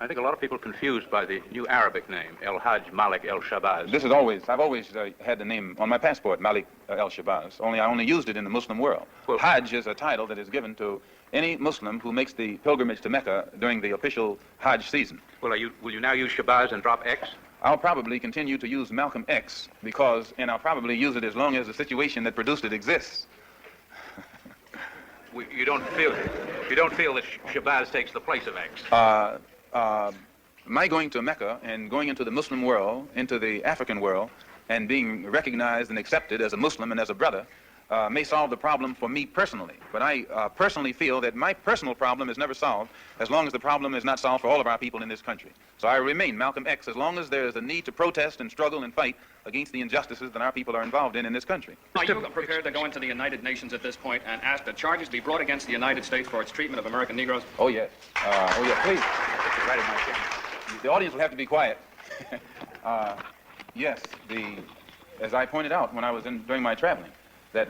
I think a lot of people are confused by the new Arabic name, El Hajj Malik El Shabazz. I've always had the name on my passport, Malik El Shabazz, I only used it in the Muslim world. Well, Hajj is a title that is given to any Muslim who makes the pilgrimage to Mecca during the official Hajj season. Well, will you now use Shabazz and drop X? I'll probably continue to use Malcolm X and I'll probably use it as long as the situation that produced it exists. You don't feel that Shabazz takes the place of X? My going to Mecca and going into the Muslim world, into the African world, and being recognized and accepted as a Muslim and as a brother may solve the problem for me personally. But I personally feel that my personal problem is never solved as long as the problem is not solved for all of our people in this country. So I remain Malcolm X as long as there is a need to protest and struggle and fight against the injustices that our people are involved in this country. Are you prepared to go into the United Nations at this point and ask that charges be brought against the United States for its treatment of American Negroes? Oh, yes. Please. Right in my chair. The audience will have to be quiet. Yes, as I pointed out when I was during my traveling, that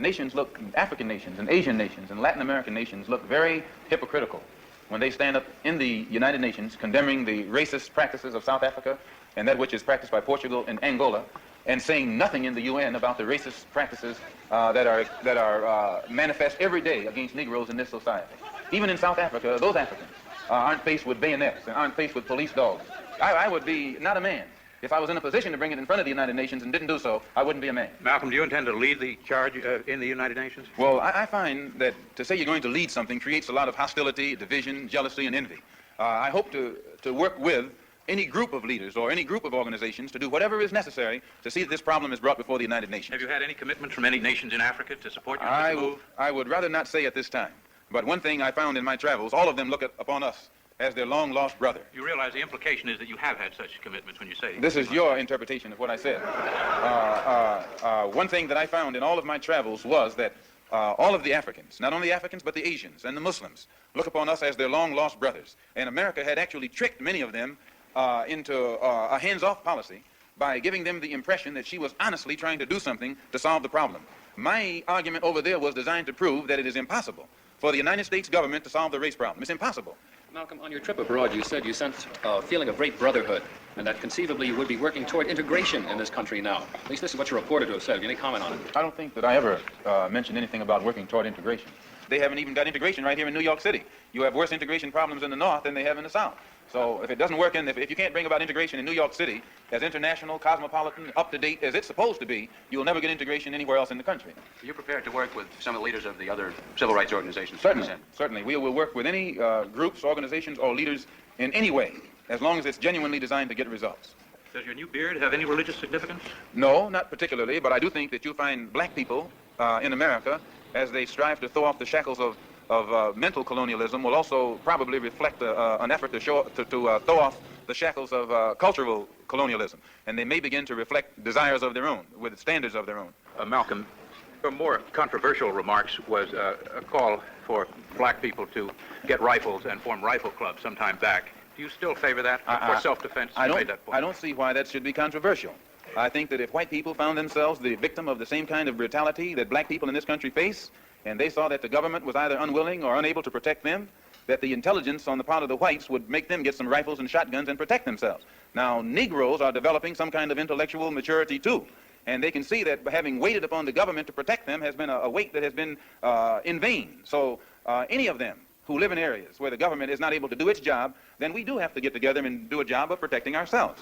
African nations and Asian nations and Latin American nations look very hypocritical when they stand up in the United Nations condemning the racist practices of South Africa and that which is practiced by Portugal and Angola, and saying nothing in the UN about the racist practices that are manifest every day against Negroes in this society. Even in South Africa, those Africans aren't faced with bayonets and aren't faced with police dogs. I would be not a man. If I was in a position to bring it in front of the United Nations and didn't do so, I wouldn't be a man. Malcolm, do you intend to lead the charge in the United Nations? Well, I find that to say you're going to lead something creates a lot of hostility, division, jealousy, and envy. I hope to work with any group of leaders or any group of organizations to do whatever is necessary to see that this problem is brought before the United Nations. Have you had any commitments from any nations in Africa to support you in this move? I would rather not say at this time. But one thing I found in my travels, all of them look upon us as their long-lost brother. You realize the implication is that you have had such commitments when you say... This is your interpretation of what I said. One thing that I found in all of my travels was that all of the Africans, not only Africans, but the Asians and the Muslims, look upon us as their long-lost brothers. And America had actually tricked many of them into a hands-off policy by giving them the impression that she was honestly trying to do something to solve the problem. My argument over there was designed to prove that it is impossible for the United States government to solve the race problem. It's impossible. Malcolm, on your trip abroad, you said you sensed a feeling of great brotherhood, and that conceivably you would be working toward integration in this country now. At least this is what you're reported to have said. Any comment on it? I don't think that I ever mentioned anything about working toward integration. They haven't even got integration right here in New York City. You have worse integration problems in the North than they have in the South. So if it doesn't work, if you can't bring about integration in New York City as international, cosmopolitan, up-to-date as it's supposed to be, you will never get integration anywhere else in the country. Are you prepared to work with some of the leaders of the other civil rights organizations? Certainly. We will work with any groups, organizations, or leaders in any way, as long as it's genuinely designed to get results. Does your new beard have any religious significance? No, not particularly, but I do think that you'll find black people in America, as they strive to throw off the shackles of mental colonialism, will also probably reflect an effort to throw off the shackles of cultural colonialism. And they may begin to reflect desires of their own, with standards of their own. Malcolm, your more controversial remarks was a call for black people to get rifles and form rifle clubs some time back. Do you still favor that for self-defense? I don't see why that should be controversial. I think that if white people found themselves the victim of the same kind of brutality that black people in this country face, and they saw that the government was either unwilling or unable to protect them, that the intelligence on the part of the whites would make them get some rifles and shotguns and protect themselves. Now, Negroes are developing some kind of intellectual maturity too, and they can see that having waited upon the government to protect them has been a weight that has been in vain. So any of them who live in areas where the government is not able to do its job, then we do have to get together and do a job of protecting ourselves.